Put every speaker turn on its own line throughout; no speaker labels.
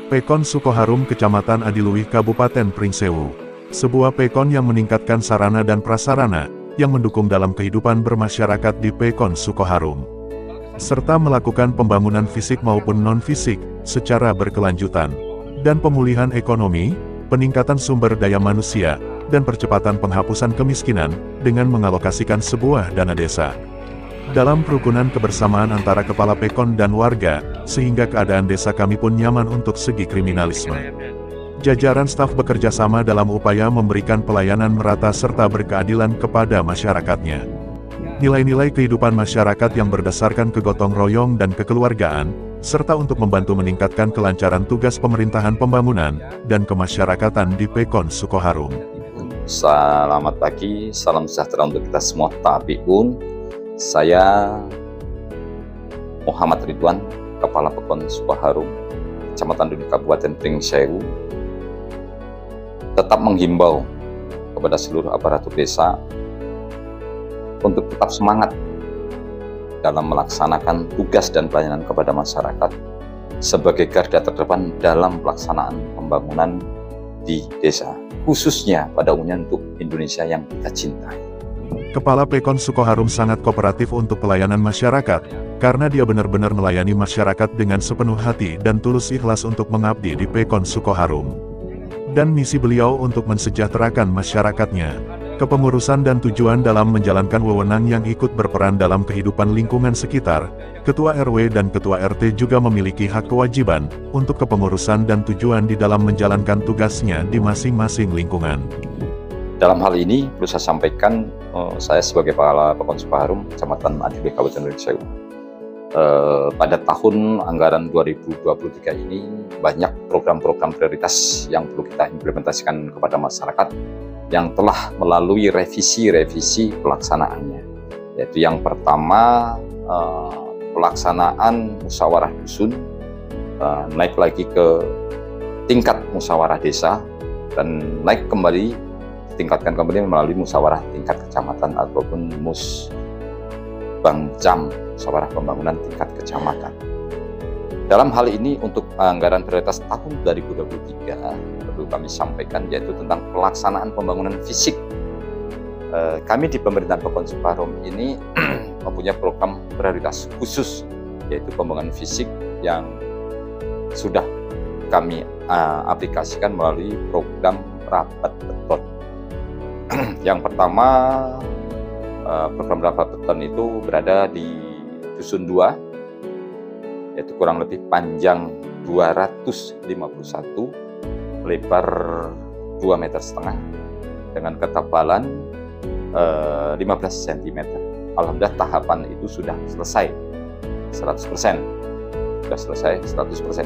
Pekon Sukoharum, Kecamatan Adiluwih, Kabupaten Pringsewu. Sebuah pekon yang meningkatkan sarana dan prasarana, yang mendukung dalam kehidupan bermasyarakat di Pekon Sukoharum. Serta melakukan pembangunan fisik maupun non-fisik, secara berkelanjutan. Dan pemulihan ekonomi, peningkatan sumber daya manusia, dan percepatan penghapusan kemiskinan, dengan mengalokasikan sebuah dana desa. Dalam kerukunan kebersamaan antara kepala pekon dan warga, sehingga keadaan desa kami pun nyaman untuk segi kriminalisme. Jajaran staf bekerja sama dalam upaya memberikan pelayanan merata serta berkeadilan kepada masyarakatnya. Nilai-nilai kehidupan masyarakat yang berdasarkan kegotong royong dan kekeluargaan, serta untuk membantu meningkatkan kelancaran tugas pemerintahan pembangunan dan kemasyarakatan di Pekon Sukoharum.
Selamat pagi, salam sejahtera untuk kita semua tabiun. Saya Muhammad Ridwan, Kepala Pekon Sukoharum, Kecamatan Adiluwih, Kabupaten Pringsewu, tetap menghimbau kepada seluruh aparatur desa untuk tetap semangat dalam melaksanakan tugas dan pelayanan kepada masyarakat sebagai garda terdepan dalam pelaksanaan pembangunan di desa, khususnya pada umumnya untuk Indonesia yang kita cintai.
Kepala Pekon Sukoharum sangat kooperatif untuk pelayanan masyarakat, karena dia benar-benar melayani masyarakat dengan sepenuh hati dan tulus ikhlas untuk mengabdi di Pekon Sukoharum. Dan misi beliau untuk mensejahterakan masyarakatnya, kepengurusan dan tujuan dalam menjalankan wewenang yang ikut berperan dalam kehidupan lingkungan sekitar. Ketua RW dan Ketua RT juga memiliki hak kewajiban untuk kepengurusan dan tujuan di dalam menjalankan tugasnya di masing-masing lingkungan.
Dalam hal ini, perlu saya sampaikan, saya sebagai Kepala Pekon Sukoharum, Kecamatan Adiluwih, Kabupaten Pringsewu, pada tahun anggaran 2023 ini, banyak program-program prioritas yang perlu kita implementasikan kepada masyarakat, yang telah melalui revisi pelaksanaannya. Yaitu yang pertama, pelaksanaan musyawarah dusun, naik lagi ke tingkat musyawarah desa, dan naik kembali, tingkatkan kembali melalui musyawarah tingkat kecamatan ataupun musbangcam, musyawarah pembangunan tingkat kecamatan. Dalam hal ini untuk anggaran prioritas tahun 2023 perlu kami sampaikan yaitu tentang pelaksanaan pembangunan fisik. Kami di pemerintahan Pekon Sukoharum ini mempunyai program prioritas khusus yaitu pembangunan fisik yang sudah kami aplikasikan melalui program rapat beton. Yang pertama, program rapat beton itu berada di Dusun 2, yaitu kurang lebih panjang 251, lebar 2,5 meter, dengan ketebalan 15 cm. Alhamdulillah tahapan itu sudah selesai 100%. Sudah selesai 100%.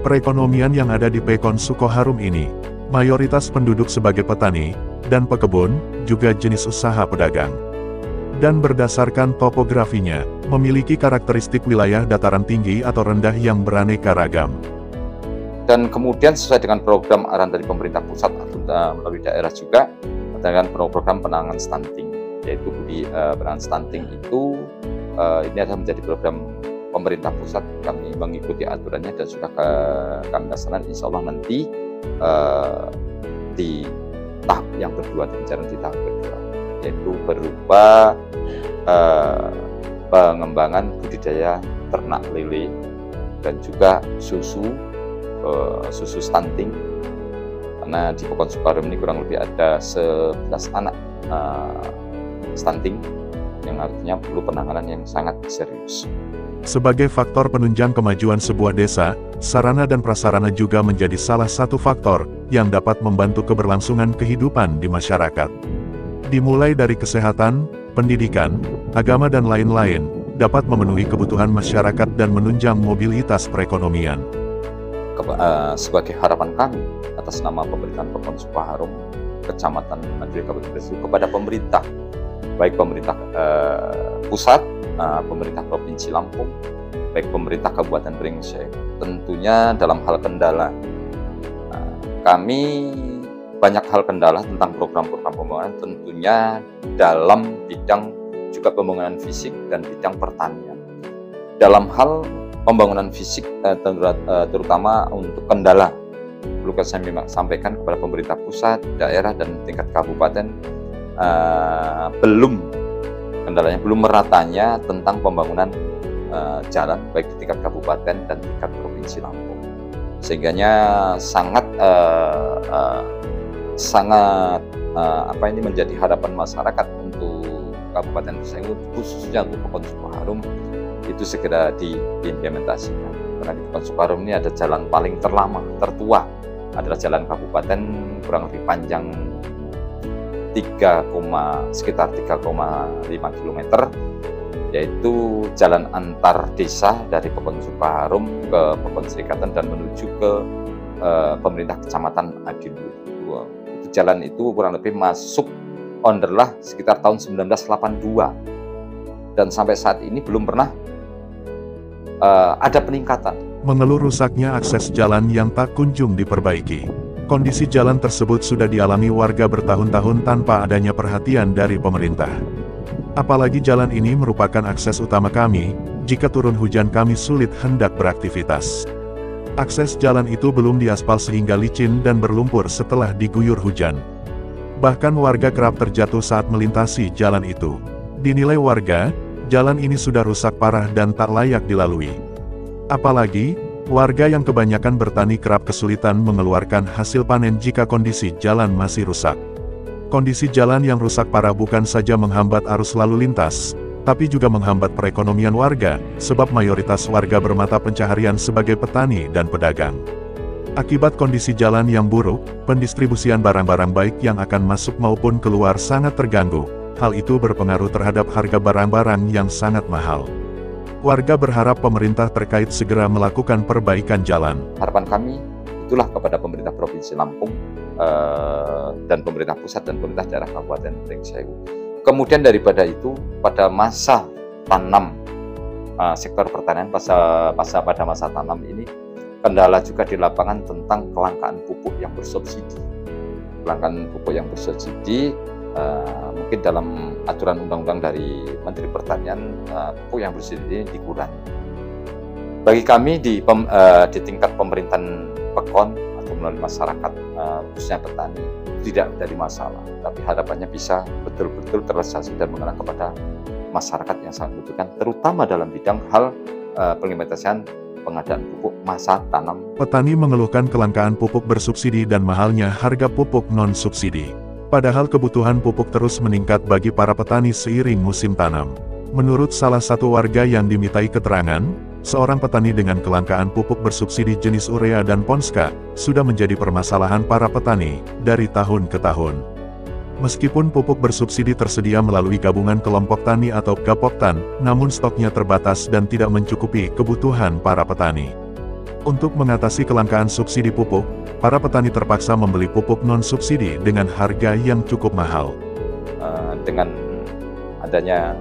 Perekonomian yang ada di Pekon Sukoharum ini, mayoritas penduduk sebagai petani dan pekebun, juga jenis usaha pedagang. Dan berdasarkan topografinya, memiliki karakteristik wilayah dataran tinggi atau rendah yang beraneka ragam.
Dan kemudian sesuai dengan program arahan dari pemerintah pusat atau melalui daerah juga, dengan program penanganan stunting, yaitu penanganan stunting itu ini adalah menjadi program pemerintah pusat. Kami mengikuti aturannya dan sudah kami laksanakan, insya Allah nanti di tahap yang kedua, pembicaraan di tahap kedua, yaitu berupa pengembangan budidaya ternak lele dan juga susu stunting, karena di Pekon Sukoharum ini kurang lebih ada 11 anak stunting yang artinya perlu penanganan yang sangat serius.
Sebagai faktor penunjang kemajuan sebuah desa, sarana dan prasarana juga menjadi salah satu faktor yang dapat membantu keberlangsungan kehidupan di masyarakat. Dimulai dari kesehatan, pendidikan, agama dan lain-lain, dapat memenuhi kebutuhan masyarakat dan menunjang mobilitas perekonomian.
Sebagai harapan kami atas nama pemerintahan Pekon Sukoharum, Kecamatan Adiluwih, Kabupaten Pringsewu, kepada pemerintah, baik pemerintah pusat, pemerintah Provinsi Lampung, baik pemerintah Kabupaten Pringsewu, tentunya dalam hal kendala. Kami banyak hal kendala tentang program-program pembangunan, tentunya dalam bidang juga pembangunan fisik dan bidang pertanian. Dalam hal pembangunan fisik terutama untuk kendala. Perlu saya sampaikan kepada pemerintah pusat, daerah, dan tingkat kabupaten, kendalanya belum meratanya tentang pembangunan jalan baik di tingkat kabupaten dan tingkat provinsi Lampung. Sehingganya sangat menjadi harapan masyarakat untuk Kabupaten Pringsewu, khususnya untuk Pekon Sukoharum, itu segera diimplementasikan. Karena di Pekon Sukoharum ini ada jalan paling tertua adalah jalan kabupaten, kurang lebih panjang sekitar 3,5 km, yaitu jalan antar desa dari Pekon Sukoharum ke Pekon Serikatan dan menuju ke pemerintah kecamatan Adiluih. Itu jalan itu kurang lebih masuk onderlah sekitar tahun 1982 dan sampai saat ini belum pernah ada peningkatan.
Mengeluh rusaknya akses jalan yang tak kunjung diperbaiki. Kondisi jalan tersebut sudah dialami warga bertahun-tahun tanpa adanya perhatian dari pemerintah. Apalagi jalan ini merupakan akses utama kami, jika turun hujan kami sulit hendak beraktivitas. Akses jalan itu belum diaspal sehingga licin dan berlumpur setelah diguyur hujan. Bahkan warga kerap terjatuh saat melintasi jalan itu. Dinilai warga, jalan ini sudah rusak parah dan tak layak dilalui. Apalagi, warga yang kebanyakan bertani kerap kesulitan mengeluarkan hasil panen jika kondisi jalan masih rusak. Kondisi jalan yang rusak parah bukan saja menghambat arus lalu lintas, tapi juga menghambat perekonomian warga, sebab mayoritas warga bermata pencaharian sebagai petani dan pedagang. Akibat kondisi jalan yang buruk, pendistribusian barang-barang baik yang akan masuk maupun keluar sangat terganggu. Hal itu berpengaruh terhadap harga barang-barang yang sangat mahal. Warga berharap pemerintah terkait segera melakukan perbaikan jalan.
Harapan kami itulah kepada pemerintah Provinsi Lampung dan pemerintah pusat dan pemerintah daerah Kabupaten Pringsewu. Kemudian daripada itu, pada masa tanam sektor pertanian pada masa tanam ini, kendala juga di lapangan tentang kelangkaan pupuk yang bersubsidi. Kelangkaan pupuk yang bersubsidi mungkin dalam aturan undang-undang dari Menteri Pertanian, pupuk yang bersubsidi dikurangi. Bagi kami di tingkat pemerintahan Pekon atau melalui masyarakat, khususnya petani, tidak dari masalah, tapi harapannya bisa betul-betul terrealisasi dan mengena kepada masyarakat yang sangat membutuhkan, terutama dalam bidang hal pengimplementasian pengadaan pupuk masa tanam.
Petani mengeluhkan kelangkaan pupuk bersubsidi dan mahalnya harga pupuk non-subsidi. Padahal kebutuhan pupuk terus meningkat bagi para petani seiring musim tanam. Menurut salah satu warga yang dimintai keterangan, seorang petani dengan kelangkaan pupuk bersubsidi jenis urea dan ponska, sudah menjadi permasalahan para petani, dari tahun ke tahun. Meskipun pupuk bersubsidi tersedia melalui gabungan kelompok tani atau Gapoktan, namun stoknya terbatas dan tidak mencukupi kebutuhan para petani. Untuk mengatasi kelangkaan subsidi pupuk, para petani terpaksa membeli pupuk non-subsidi dengan harga yang cukup mahal.
Dengan adanya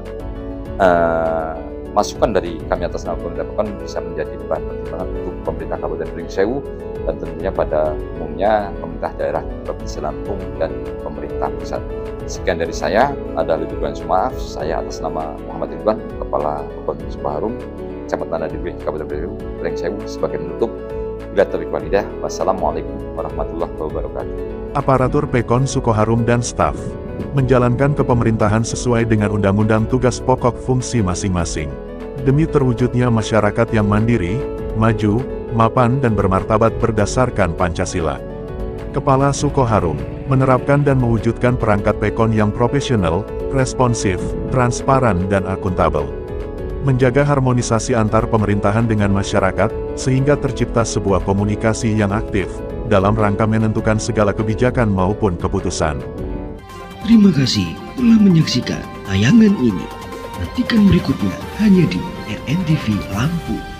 masukan dari kami atas nama pemerintah Pekon bisa menjadi bahan pertimbangan untuk pemerintah Kabupaten Pringsewu dan tentunya pada umumnya pemerintah daerah Provinsi Lampung dan pemerintah pusat. Sekian dari saya, ada lebih kurang maaf. Saya atas nama Muhammad Ridwan, Kepala Pekon Sukoharum, Kecamatan Adiluih, Kabupaten Pringsewu, sebagai menutup. Bila taufiq wal hidayah, wassalamualaikum warahmatullahi wabarakatuh.
Aparatur Pekon Sukoharum dan staf menjalankan kepemerintahan sesuai dengan Undang-Undang Tugas Pokok Fungsi masing-masing. Demi terwujudnya masyarakat yang mandiri, maju, mapan dan bermartabat berdasarkan Pancasila. Kepala Sukoharum menerapkan dan mewujudkan perangkat Pekon yang profesional, responsif, transparan dan akuntabel. Menjaga harmonisasi antar pemerintahan dengan masyarakat, sehingga tercipta sebuah komunikasi yang aktif, dalam rangka menentukan segala kebijakan maupun keputusan.
Terima kasih telah menyaksikan tayangan ini. Nantikan berikutnya hanya di RNTV Lampung.